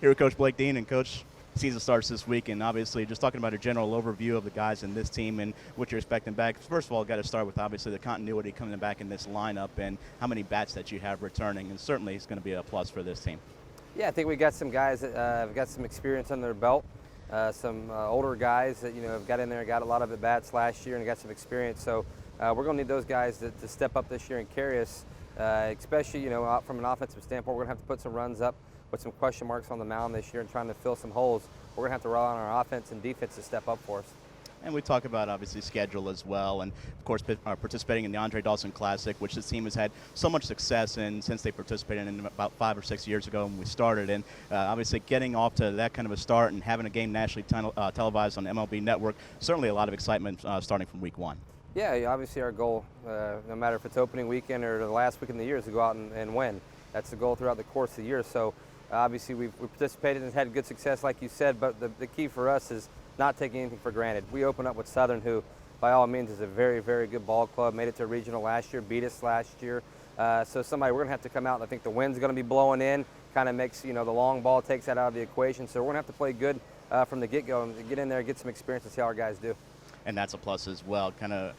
Here with Coach Blake Dean, and Coach, season starts this week, and obviously just talking about a general overview of the guys in this team and what you're expecting back. First of all, got to start with obviously the continuity coming back in this lineup and how many bats that you have returning, and certainly it's going to be a plus for this team. Yeah, I think we got some guys that have got some experience under their belt, some older guys that have got in there, got a lot of at bats last year, and got some experience. So we're going to need those guys to step up this year and carry us, especially from an offensive standpoint. We're going to have to put some runs up with some question marks on the mound this year and trying to fill some holes. We're going to have to rely on our offense and defense to step up for us. And we talk about, obviously, schedule as well, and, of course, participating in the Andre Dawson Classic, which this team has had so much success in since they participated in about 5 or 6 years ago when we started. And, obviously, getting off to that kind of a start and having a game nationally televised on the MLB Network, certainly a lot of excitement starting from week one. Yeah, obviously our goal, no matter if it's opening weekend or the last week in the year, is to go out and win. That's the goal throughout the course of the year. So, obviously, we've participated and had good success, like you said, but the key for us is not taking anything for granted. We open up with Southern, who, by all means, is a very, very good ball club, made it to regional last year, beat us last year. So we're going to have to come out, and I think the wind's going to be blowing in, kind of makes, the long ball takes that out of the equation. So we're going to have to play good from the get-go and get in there, get some experience, and see how our guys do. And that's a plus as well, kind of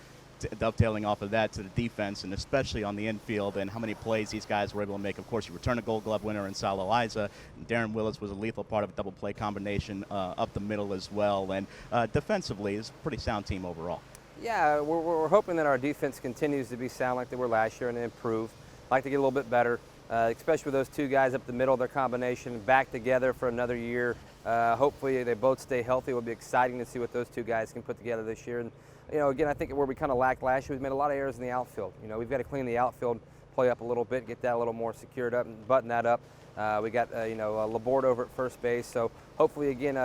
dovetailing off of that to the defense, and especially on the infield, and how many plays these guys were able to make. Of course, you return a Gold Glove winner in Sal Eliza. Darren Willis was a lethal part of a double play combination up the middle as well. And defensively, it's a pretty sound team overall. Yeah, we're hoping that our defense continues to be sound like they were last year and improve. Like to get a little bit better, especially with those two guys up the middle, their combination back together for another year. Hopefully they both stay healthy. It will be exciting to see what those two guys can put together this year. And again, I think where we kind of lacked last year, we've made a lot of errors in the outfield. We've got to clean the outfield play up a little bit, get that a little more secured up and button that up. We got Laborde over at first base, so hopefully again,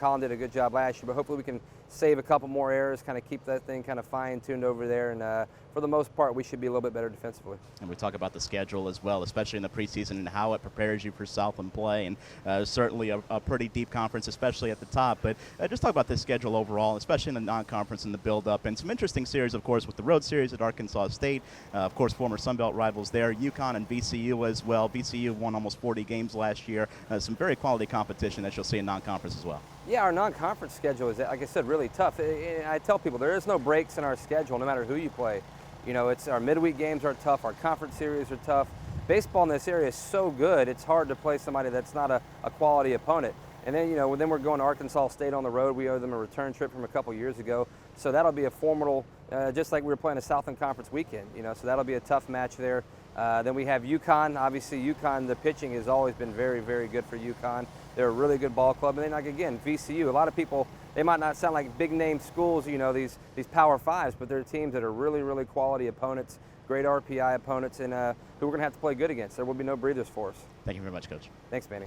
Colin did a good job last year, but hopefully we can save a couple more errors, kind of keep that thing kind of fine-tuned over there, and for the most part, we should be a little bit better defensively. And we talk about the schedule as well, especially in the preseason, and how it prepares you for Southland play, and certainly a pretty deep conference, especially at the top. But just talk about this schedule overall, especially in the non-conference and the build-up, and some interesting series, of course, with the road series at Arkansas State, of course, former Sun Belt rivals there, UConn and VCU as well. VCU won almost 40 games last year. Some very quality competition that you'll see in non-conference as well. Yeah, our non-conference schedule is, like I said, really tough. I tell people there is no breaks in our schedule, no matter who you play. It's our midweek games are tough. Our conference series are tough. Baseball in this area is so good, it's hard to play somebody that's not a quality opponent. And then, then we're going to Arkansas State on the road. We owe them a return trip from a couple years ago. So that'll be a formidable, just like we were playing a Southland Conference weekend, so that'll be a tough match there. Then we have UConn. Obviously, UConn, the pitching has always been very, very good for UConn. They're a really good ball club. And then, like, again, VCU, a lot of people, they might not sound like big-name schools, these Power Fives, but they're teams that are really, really quality opponents, great RPI opponents, and who we're going to have to play good against. There will be no breathers for us. Thank you very much, Coach. Thanks, Manny.